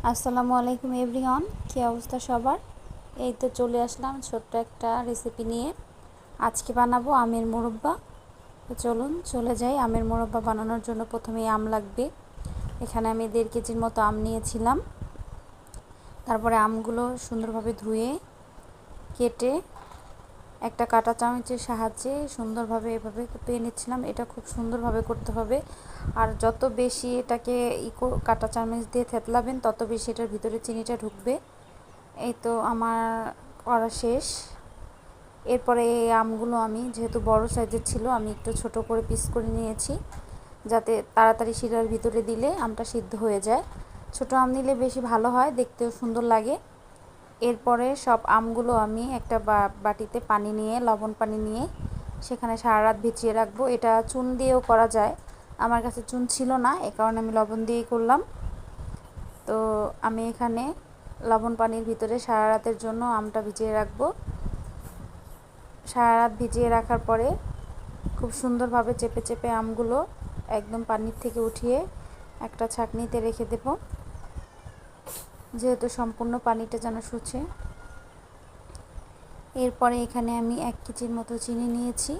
আসসালামু আলাইকুম এভরিওয়ান, কী অবস্থা সবার? এই তো চলে আসলাম ছোট্ট একটা রেসিপি নিয়ে। আজকে বানাবো আমের মোরব্বা। তো চলুন চলে যাই। আমের মোরব্বা বানানোর জন্য প্রথমেই আম লাগবে। এখানে আমি 1.5 কেজির মতো আম নিয়েছিলাম। তারপরে আমগুলো সুন্দরভাবে ধুয়ে কেটে একটা কাঁটা চামচের সাহায্যে সুন্দরভাবে এভাবে পেয়ে নিচ্ছিলাম। এটা খুব সুন্দরভাবে করতে হবে, আর যত বেশি এটাকে কাঁটা চামচ দিয়ে থেতলাবেন তত বেশি এটার ভিতরে চিনিটা ঢুকবে। এই তো আমার করা শেষ। এরপরে এই আমগুলো আমি যেহেতু বড় সাইজের ছিল, আমি একটু ছোট করে পিস করে নিয়েছি, যাতে তাড়াতাড়ি শিরার ভিতরে দিলে আমটা সিদ্ধ হয়ে যায়। ছোট আম নিলে বেশি ভালো হয়, দেখতেও সুন্দর লাগে। এরপরে সব আমগুলো আমি একটা বাটিতে পানি নিয়ে, লবণ পানি নিয়ে সেখানে সারা রাত ভিজিয়ে রাখবো। এটা চুন দিয়েও করা যায়, আমার কাছে চুন ছিল না, এ কারণে আমি লবণ দিয়েই করলাম। তো আমি এখানে লবণ পানির ভিতরে সারা রাতের জন্য আমটা ভিজিয়ে রাখবো। সারা রাত ভিজিয়ে রাখার পরে খুব সুন্দরভাবে চেপে চেপে আমগুলো একদম পানির থেকে উঠিয়ে একটা ছাঁকনিতে রেখে দেব, যেহেতু সম্পূর্ণ পানিটা যেন শুছে। এরপরে এখানে আমি 1 কেজির মতো চিনি নিয়েছি,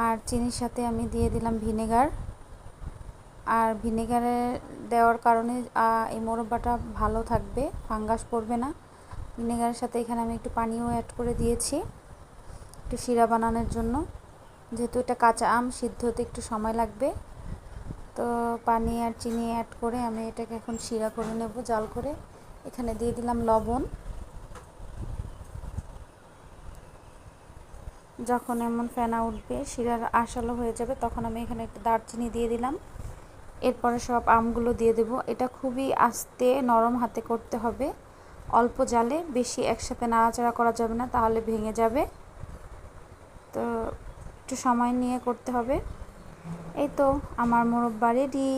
আর চিনির সাথে আমি দিয়ে দিলাম ভিনেগার। আর ভিনেগারে দেওয়ার কারণে এই মোরব্বাটা ভালো থাকবে, ফাঙ্গাস পড়বে না। ভিনেগারের সাথে এখানে আমি একটু পানিও অ্যাড করে দিয়েছি একটু শিরা বানানোর জন্য, যেহেতু এটা কাঁচা আম, সিদ্ধ হতে একটু সময় লাগবে। তো পানি আর চিনি অ্যাড করে আমি এটাকে এখন শিরা করে নেব জাল করে। এখানে দিয়ে দিলাম লবণ। যখন এমন ফেনা উঠবে, শিরার আঁশালো হয়ে যাবে, তখন আমি এখানে একটা দারচিনি দিয়ে দিলাম। এরপরে সব আমগুলো দিয়ে দেব। এটা খুবই আস্তে নরম হাতে করতে হবে, অল্প জালে, বেশি একসাথে নাড়াচাড়া করা যাবে না, তাহলে ভেঙে যাবে। তো একটু সময় নিয়ে করতে হবে। এই তো আমার মোরব্বা রেডি।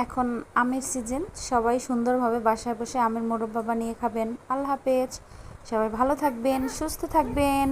এখন আমের সিজন, সবাই সুন্দরভাবে বাসায় বসে আমের মোরব্বা বানিয়ে খাবেন। আল্লাহ হাফেজ, সবাই ভালো থাকবেন, সুস্থ থাকবেন।